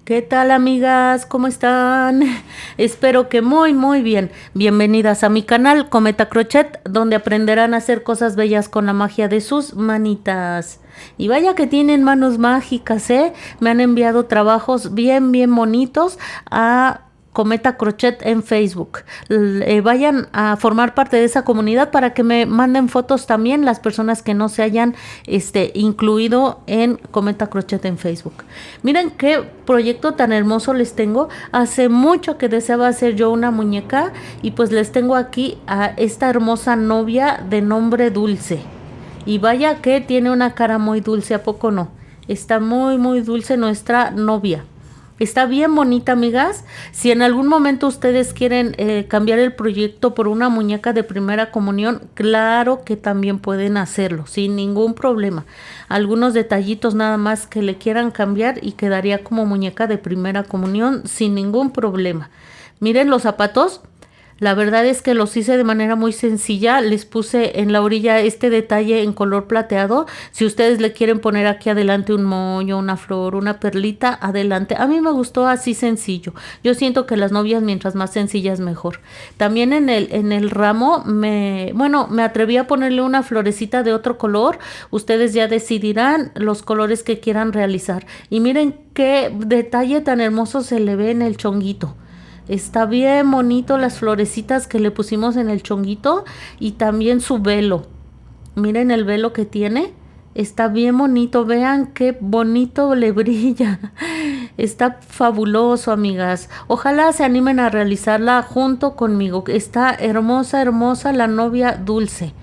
¿Qué tal, amigas? ¿Cómo están? Espero que muy bien. Bienvenidas a mi canal Cometa Crochet, donde aprenderán a hacer cosas bellas con la magia de sus manitas. Y vaya que tienen manos mágicas, ¿eh? Me han enviado trabajos bien bonitos a Cometa Crochet en Facebook. Vayan a formar parte de esa comunidad para que me manden fotos también las personas que no se hayan incluido en Cometa Crochet en Facebook. Miren qué proyecto tan hermoso les tengo. Hace mucho que deseaba hacer yo una muñeca y pues les tengo aquí a esta hermosa novia de nombre Dulce. Y vaya que tiene una cara muy dulce, ¿a poco no? Está muy dulce nuestra novia. Está bien bonita, amigas. Si en algún momento ustedes quieren cambiar el proyecto por una muñeca de primera comunión, claro que también pueden hacerlo, sin ningún problema. Algunos detallitos nada más que le quieran cambiar y quedaría como muñeca de primera comunión sin ningún problema. Miren los zapatos. La verdad es que los hice de manera muy sencilla. Les puse en la orilla este detalle en color plateado. Si ustedes le quieren poner aquí adelante un moño, una flor, una perlita, adelante. A mí me gustó así sencillo. Yo siento que las novias mientras más sencillas mejor. También en el ramo me atreví a ponerle una florecita de otro color. Ustedes ya decidirán los colores que quieran realizar. Y miren qué detalle tan hermoso se le ve en el chonguito. Está bien bonito las florecitas que le pusimos en el chonguito y también su velo. Miren el velo que tiene. Está bien bonito. Vean qué bonito le brilla. Está fabuloso, amigas. Ojalá se animen a realizarla junto conmigo. Está hermosa la novia Dulce.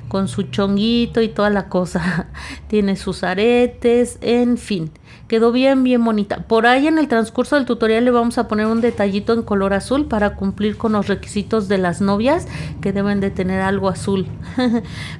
Con su chonguito y toda la cosa. Tiene sus aretes, en fin. Quedó bien bonita. Por ahí en el transcurso del tutorial le vamos a poner un detallito en color azul para cumplir con los requisitos de las novias que deben de tener algo azul.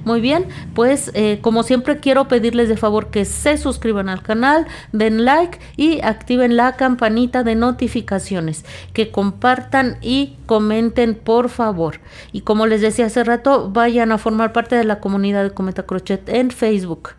Muy bien, pues como siempre quiero pedirles de favor que se suscriban al canal, den like y activen la campanita de notificaciones, que compartan y comenten por favor. Y como les decía hace rato, vayan a formar parte de la comunidad de Cometa Crochet en Facebook.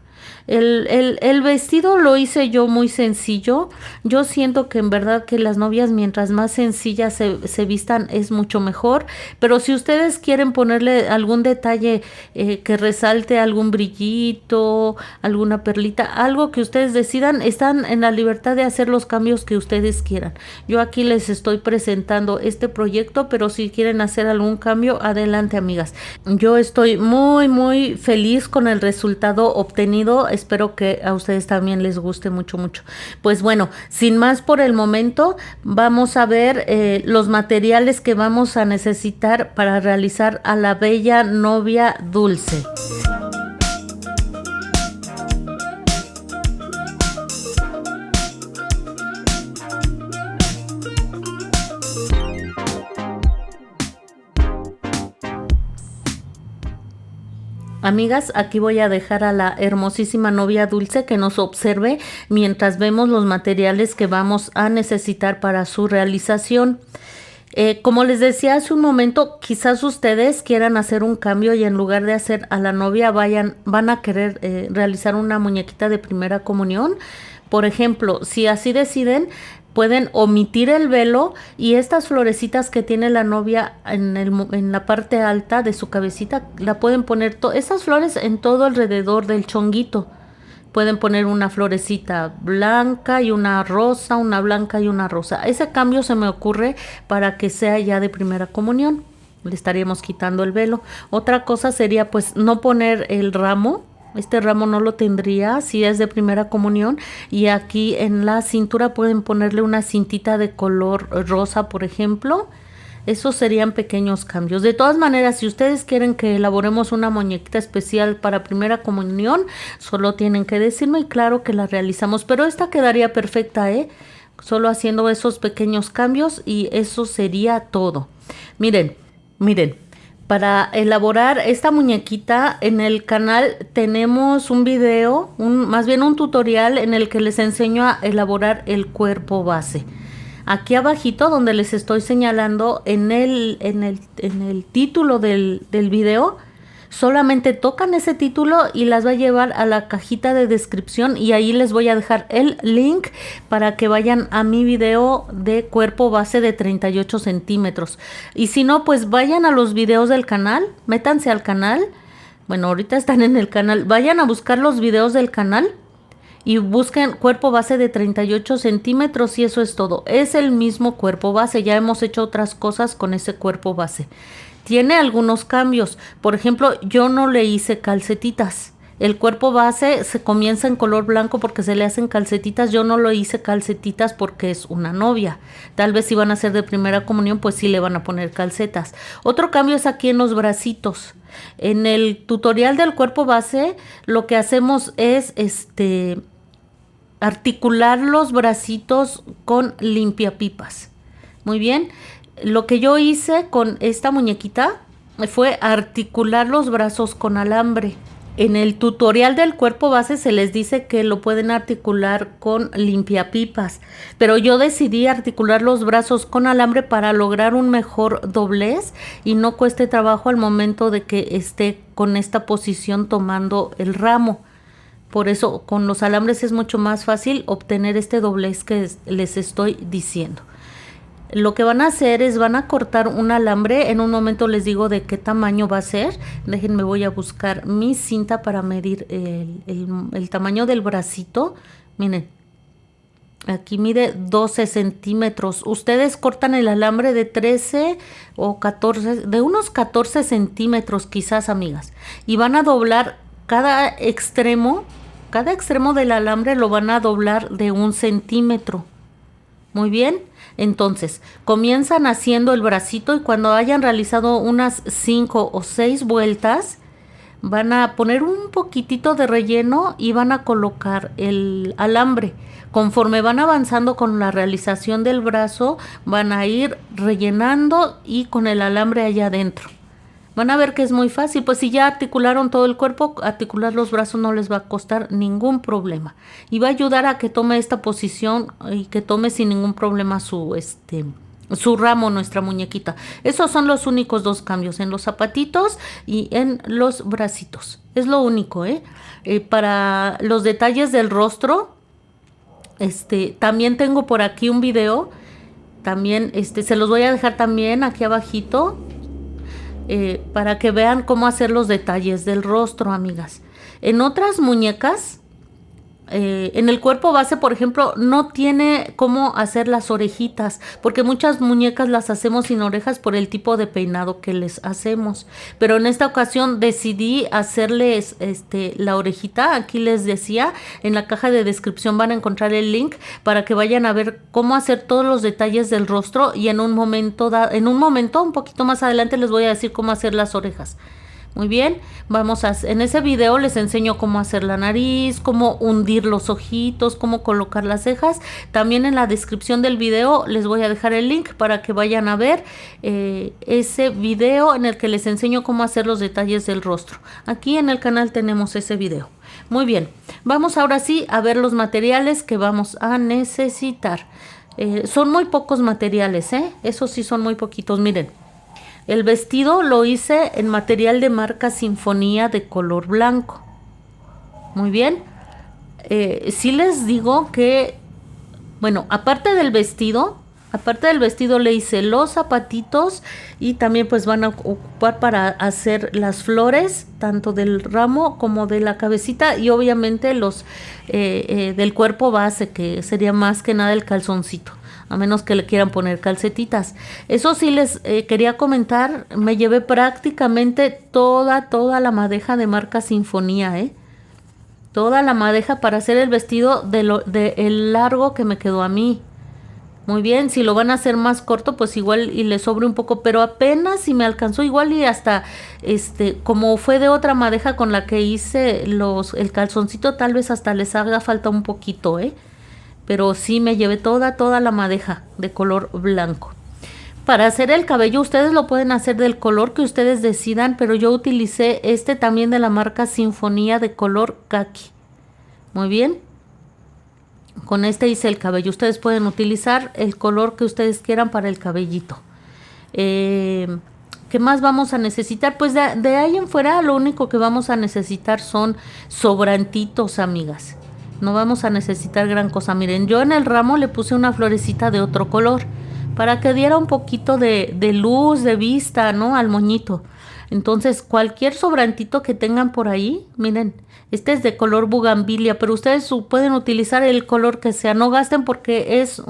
El vestido lo hice yo muy sencillo. Yo siento que en verdad que las novias mientras más sencillas se vistan es mucho mejor. Pero si ustedes quieren ponerle algún detalle que resalte algún brillito, alguna perlita, algo que ustedes decidan, están en la libertad de hacer los cambios que ustedes quieran. Yo aquí les estoy presentando este proyecto, pero si quieren hacer algún cambio, adelante, amigas. Yo estoy muy feliz con el resultado obtenido. Espero que a ustedes también les guste mucho. Pues bueno, sin más por el momento, vamos a ver los materiales que vamos a necesitar para realizar a la bella novia Dulce. Amigas, aquí voy a dejar a la hermosísima novia Dulce que nos observe mientras vemos los materiales que vamos a necesitar para su realización. Como les decía hace un momento, quizás ustedes quieran hacer un cambio y en lugar de hacer a la novia van a querer realizar una muñequita de primera comunión. Por ejemplo, si así deciden, pueden omitir el velo y estas florecitas que tiene la novia en la parte alta de su cabecita, la pueden poner estas flores en todo alrededor del chonguito. Pueden poner una florecita blanca y una rosa, una blanca y una rosa. Ese cambio se me ocurre para que sea ya de primera comunión. Le estaríamos quitando el velo. Otra cosa sería pues no poner el ramo. Este ramo no lo tendría si es de primera comunión, y aquí en la cintura pueden ponerle una cintita de color rosa, por ejemplo. Esos serían pequeños cambios. De todas maneras, si ustedes quieren que elaboremos una muñequita especial para primera comunión, solo tienen que decirme y claro que la realizamos. Pero esta quedaría perfecta, solo haciendo esos pequeños cambios y eso sería todo. Miren. Para elaborar esta muñequita en el canal tenemos un video, más bien un tutorial en el que les enseño a elaborar el cuerpo base. Aquí abajito donde les estoy señalando en el título del video Solamente tocan ese título y las va a llevar a la cajita de descripción y ahí les voy a dejar el link para que vayan a mi video de cuerpo base de 38 centímetros. Y si no, pues vayan a los videos del canal, métanse al canal. Bueno, ahorita están en el canal. Vayan a buscar los videos del canal y busquen cuerpo base de 38 centímetros y eso es todo. Es el mismo cuerpo base. Ya hemos hecho otras cosas con ese cuerpo base. Tiene algunos cambios. Por ejemplo, yo no le hice calcetitas. El cuerpo base se comienza en color blanco porque se le hacen calcetitas. Yo no lo hice calcetitas porque es una novia. Tal vez si van a ser de primera comunión, pues sí le van a poner calcetas. Otro cambio es aquí en los bracitos. En el tutorial del cuerpo base, lo que hacemos es articular los bracitos con limpiapipas. Muy bien. Lo que yo hice con esta muñequita fue articular los brazos con alambre. En el tutorial del cuerpo base se les dice que lo pueden articular con limpiapipas, pero yo decidí articular los brazos con alambre para lograr un mejor doblez y no cueste trabajo al momento de que esté con esta posición tomando el ramo. Por eso con los alambres es mucho más fácil obtener este doblez que les estoy diciendo. Lo que van a hacer es van a cortar un alambre. En un momento les digo de qué tamaño va a ser. Déjenme, voy a buscar mi cinta para medir el tamaño del bracito. Miren, aquí mide 12 centímetros. Ustedes cortan el alambre de 13 o 14, de unos 14 centímetros quizás, amigas. Y van a doblar cada extremo del alambre lo van a doblar de 1 centímetro. Muy bien. Entonces, comienzan haciendo el bracito y cuando hayan realizado unas 5 o 6 vueltas, van a poner un poquitito de relleno y van a colocar el alambre. Conforme van avanzando con la realización del brazo, van a ir rellenando y con el alambre allá adentro. Van a ver que es muy fácil, pues si ya articularon todo el cuerpo, articular los brazos no les va a costar ningún problema. Y va a ayudar a que tome esta posición y que tome sin ningún problema su ramo, nuestra muñequita. Esos son los únicos 2 cambios, en los zapatitos y en los bracitos. Es lo único, para los detalles del rostro, también tengo por aquí un video. También, se los voy a dejar también aquí abajito. Para que vean cómo hacer los detalles del rostro, amigas. En otras muñecas, en el cuerpo base, por ejemplo, no tiene cómo hacer las orejitas, porque muchas muñecas las hacemos sin orejas por el tipo de peinado que les hacemos. Pero en esta ocasión decidí hacerles la orejita. Aquí les decía, en la caja de descripción van a encontrar el link para que vayan a ver cómo hacer todos los detalles del rostro y en un momento, un poquito más adelante les voy a decir cómo hacer las orejas. Muy bien, en ese video les enseño cómo hacer la nariz, cómo hundir los ojitos, cómo colocar las cejas. También en la descripción del video les voy a dejar el link para que vayan a ver ese video en el que les enseño cómo hacer los detalles del rostro. Aquí en el canal tenemos ese video. Muy bien, vamos ahora sí a ver los materiales que vamos a necesitar. Son muy pocos materiales, esos sí son muy poquitos, miren. El vestido lo hice en material de marca Sinfonía de color blanco. Muy bien. Sí les digo que, bueno, aparte del vestido le hice los zapatitos y también pues van a ocupar para hacer las flores, tanto del ramo como de la cabecita y obviamente los del cuerpo base, que sería más que nada el calzoncito. A menos que le quieran poner calcetitas. Eso sí les quería comentar. Me llevé prácticamente toda la madeja de marca Sinfonía, toda la madeja para hacer el vestido el largo que me quedó a mí. Muy bien, si lo van a hacer más corto, pues igual y le sobre un poco, pero apenas si me alcanzó, igual y hasta, como fue de otra madeja con la que hice el calzoncito, tal vez hasta les haga falta un poquito, pero sí me llevé toda la madeja de color blanco. Para hacer el cabello ustedes lo pueden hacer del color que ustedes decidan, pero yo utilicé también de la marca Sinfonía de color caqui. Muy bien. Con hice el cabello. Ustedes pueden utilizar el color que ustedes quieran para el cabellito. ¿Qué más vamos a necesitar? Pues de ahí en fuera lo único que vamos a necesitar son sobrantitos, amigas. No vamos a necesitar gran cosa. Miren, yo en el ramo le puse una florecita de otro color para que diera un poquito de luz, de vista, ¿no? Al moñito. Entonces, cualquier sobrantito que tengan por ahí, miren, este es de color bugambilia, pero ustedes pueden utilizar el color que sea. No gasten porque es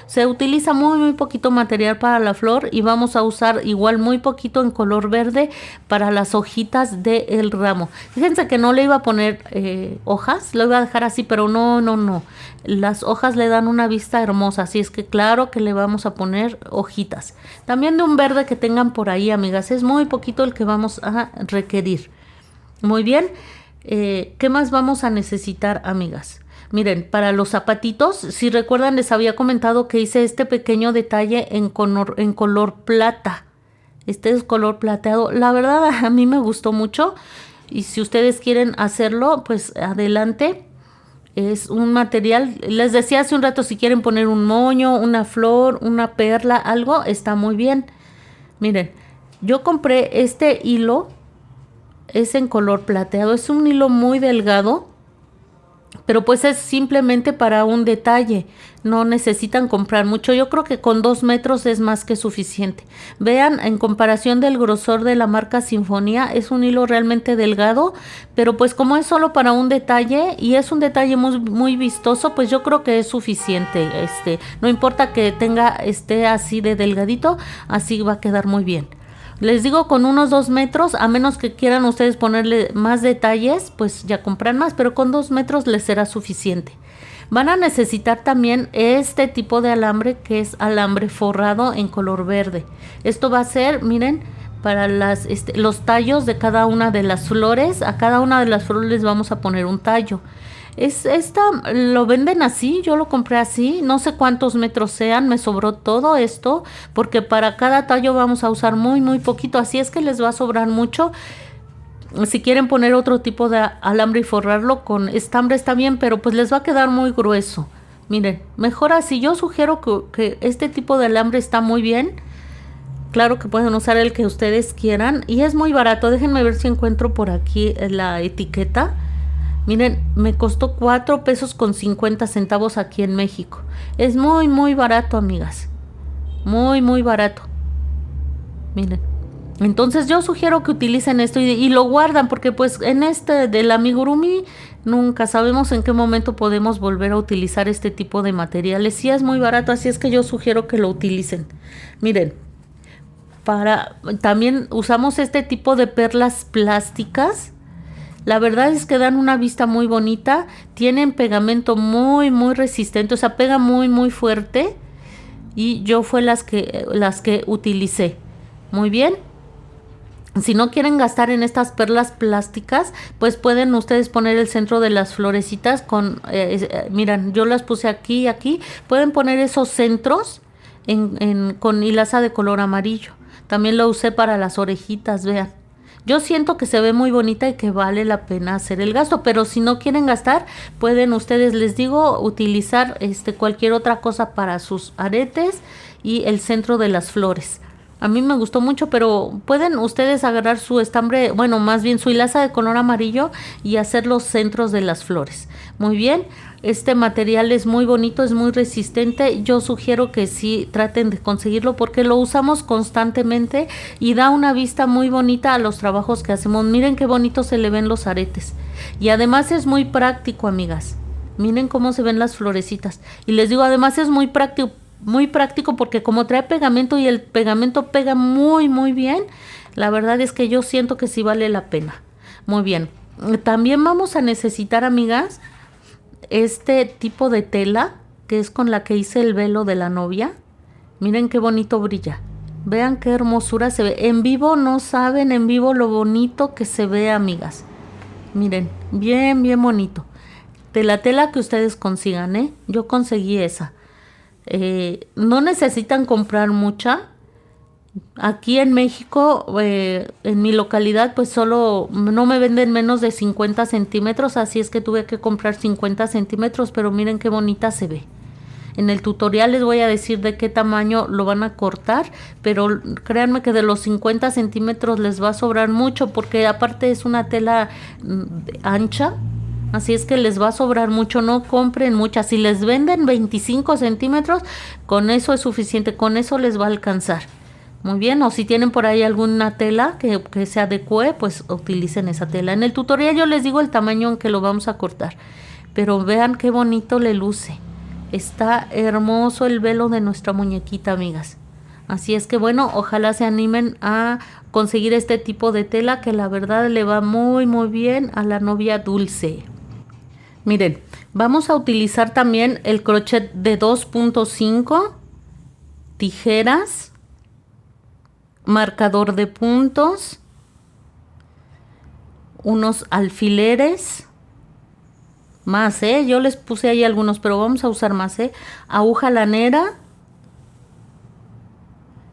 se utiliza muy poquito material para la flor y vamos a usar igual muy poquito en color verde para las hojitas del ramo. Fíjense que no le iba a poner hojas, lo iba a dejar así, pero no. Las hojas le dan una vista hermosa, así es que claro que le vamos a poner hojitas. También de un verde que tengan por ahí, amigas, es muy poquito el que vamos a requerir. Muy bien, ¿qué más vamos a necesitar, amigas? Miren, para los zapatitos, si recuerdan les había comentado que hice este pequeño detalle en color plata. Este es color plateado. La verdad a mí me gustó mucho y si ustedes quieren hacerlo, pues adelante. Es un material, les decía hace un rato, si quieren poner un moño, una flor, una perla, algo, está muy bien. Miren, yo compré este hilo, es en color plateado, es un hilo muy delgado, pero pues es simplemente para un detalle, no necesitan comprar mucho. Yo creo que con 2 metros es más que suficiente. Vean, en comparación del grosor de la marca Sinfonía, es un hilo realmente delgado, pero pues como es solo para un detalle y es un detalle muy vistoso, pues yo creo que es suficiente. No importa que esté así de delgadito, así va a quedar muy bien. Les digo con unos 2 metros, a menos que quieran ustedes ponerle más detalles, pues ya compran más, pero con 2 metros les será suficiente. Van a necesitar también este tipo de alambre que es alambre forrado en color verde. Esto va a ser, miren, para los tallos de cada una de las flores. A cada una de las flores les vamos a poner un tallo. Lo venden así, yo lo compré así, no sé cuántos metros sean, me sobró todo esto, porque para cada tallo vamos a usar muy poquito, así es que les va a sobrar mucho. Si quieren poner otro tipo de alambre y forrarlo con estambre está bien, pero pues les va a quedar muy grueso. Miren, mejor así, yo sugiero que este tipo de alambre está muy bien. Claro que pueden usar el que ustedes quieran y es muy barato, déjenme ver si encuentro por aquí la etiqueta. Miren, me costó 4 pesos con 50 centavos aquí en México. Es muy barato, amigas. Muy barato. Miren. Entonces yo sugiero que utilicen esto y lo guardan porque pues en del amigurumi nunca sabemos en qué momento podemos volver a utilizar este tipo de materiales. Sí es muy barato, así es que yo sugiero que lo utilicen. Miren, también usamos este tipo de perlas plásticas. La verdad es que dan una vista muy bonita, tienen pegamento muy resistente, o sea, pega muy fuerte y yo fue las que utilicé. Muy bien. Si no quieren gastar en estas perlas plásticas, pues pueden ustedes poner el centro de las florecitas miren, yo las puse aquí y aquí. Pueden poner esos centros con hilaza de color amarillo. También lo usé para las orejitas, vean. Yo siento que se ve muy bonita y que vale la pena hacer el gasto, pero si no quieren gastar, pueden ustedes, les digo, utilizar cualquier otra cosa para sus aretes y el centro de las flores. A mí me gustó mucho, pero pueden ustedes agarrar su estambre, bueno, más bien su hilaza de color amarillo y hacer los centros de las flores. Muy bien, este material es muy bonito, es muy resistente. Yo sugiero que sí traten de conseguirlo porque lo usamos constantemente y da una vista muy bonita a los trabajos que hacemos. Miren qué bonito se le ven los aretes. Y además es muy práctico, amigas. Miren cómo se ven las florecitas. Y les digo, además es muy práctico porque como trae pegamento y el pegamento pega muy bien, la verdad es que yo siento que sí vale la pena. Muy bien, también vamos a necesitar, amigas, este tipo de tela que es con la que hice el velo de la novia. Miren qué bonito brilla, vean qué hermosura se ve. En vivo no saben en vivo lo bonito que se ve, amigas. Miren, bien bonito. De la tela que ustedes consigan, yo conseguí esa. No necesitan comprar mucha. Aquí en México, en mi localidad, pues solo no me venden menos de 50 centímetros, así es que tuve que comprar 50 centímetros, pero miren qué bonita se ve. En el tutorial les voy a decir de qué tamaño lo van a cortar, pero créanme que de los 50 centímetros les va a sobrar mucho, porque aparte es una tela ancha. Así es que les va a sobrar mucho, no compren muchas. Si les venden 25 centímetros, con eso es suficiente, con eso les va a alcanzar. Muy bien, o si tienen por ahí alguna tela que se adecue, pues utilicen esa tela. En el tutorial yo les digo el tamaño en que lo vamos a cortar, pero vean qué bonito le luce. Está hermoso el velo de nuestra muñequita, amigas. Así es que bueno, ojalá se animen a conseguir este tipo de tela, que la verdad le va muy muy bien a la novia dulce. Miren, vamos a utilizar también el crochet de 2.5, tijeras, marcador de puntos, unos alfileres, más, yo les puse ahí algunos, pero vamos a usar más, aguja lanera.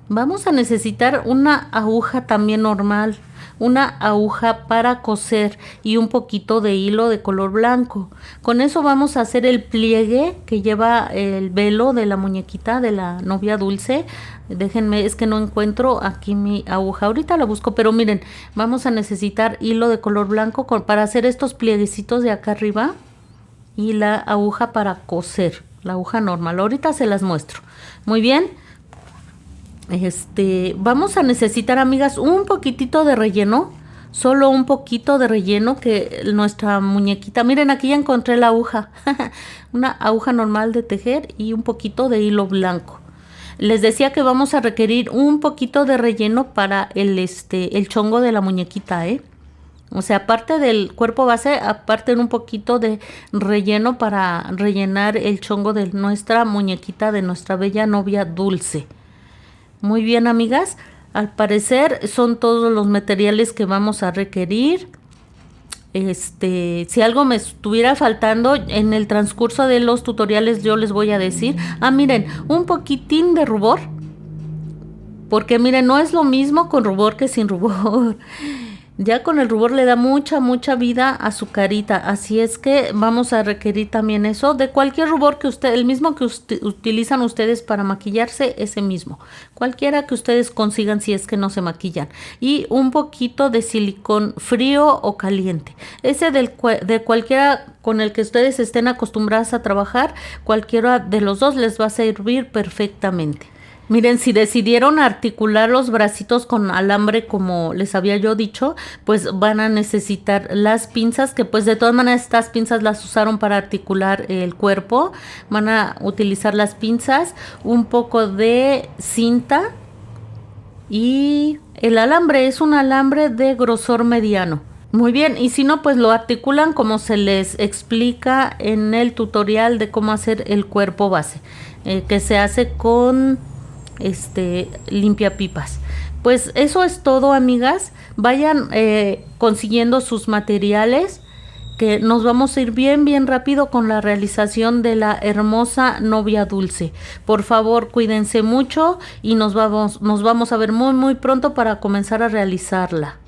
Vamos a necesitar una aguja también normal, una aguja para coser y un poquito de hilo de color blanco. Con eso vamos a hacer el pliegue que lleva el velo de la muñequita de la novia dulce. Déjenme, es que no encuentro aquí mi aguja, ahorita la busco, pero miren, vamos a necesitar hilo de color blanco para hacer estos plieguecitos de acá arriba y la aguja para coser, la aguja normal. Ahorita se las muestro. Muy bien. Vamos a necesitar, amigas, un poquitito de relleno, solo un poquito de relleno, que nuestra muñequita, miren, aquí ya encontré la aguja, una aguja normal de tejer y un poquito de hilo blanco. Les decía que vamos a requerir un poquito de relleno para el chongo de la muñequita, o sea, aparte del cuerpo base, aparte un poquito de relleno para rellenar el chongo de nuestra muñequita, de nuestra bella novia dulce. Muy bien, amigas, al parecer son todos los materiales que vamos a requerir. Si algo me estuviera faltando en el transcurso de los tutoriales, yo les voy a decir. Miren, un poquitín de rubor, porque miren, no es lo mismo con rubor que sin rubor. Ya con el rubor le da mucha vida a su carita, así es que vamos a requerir también eso, de cualquier rubor que el mismo que utilizan ustedes para maquillarse, ese mismo, cualquiera que ustedes consigan si es que no se maquillan, y un poquito de silicón frío o caliente, ese de cualquiera con el que ustedes estén acostumbradas a trabajar, cualquiera de los dos les va a servir perfectamente. Miren, si decidieron articular los bracitos con alambre, como les había yo dicho, pues van a necesitar las pinzas, que pues de todas maneras estas pinzas las usaron para articular el cuerpo. Van a utilizar las pinzas, un poco de cinta y el alambre es un alambre de grosor mediano. Muy bien, y si no, pues lo articulan como se les explica en el tutorial de cómo hacer el cuerpo base, que se hace con limpiapipas. Pues eso es todo, amigas. Vayan consiguiendo sus materiales, que nos vamos a ir bien rápido con la realización de la hermosa novia dulce. Por favor, cuídense mucho y nos vamos a ver muy pronto para comenzar a realizarla.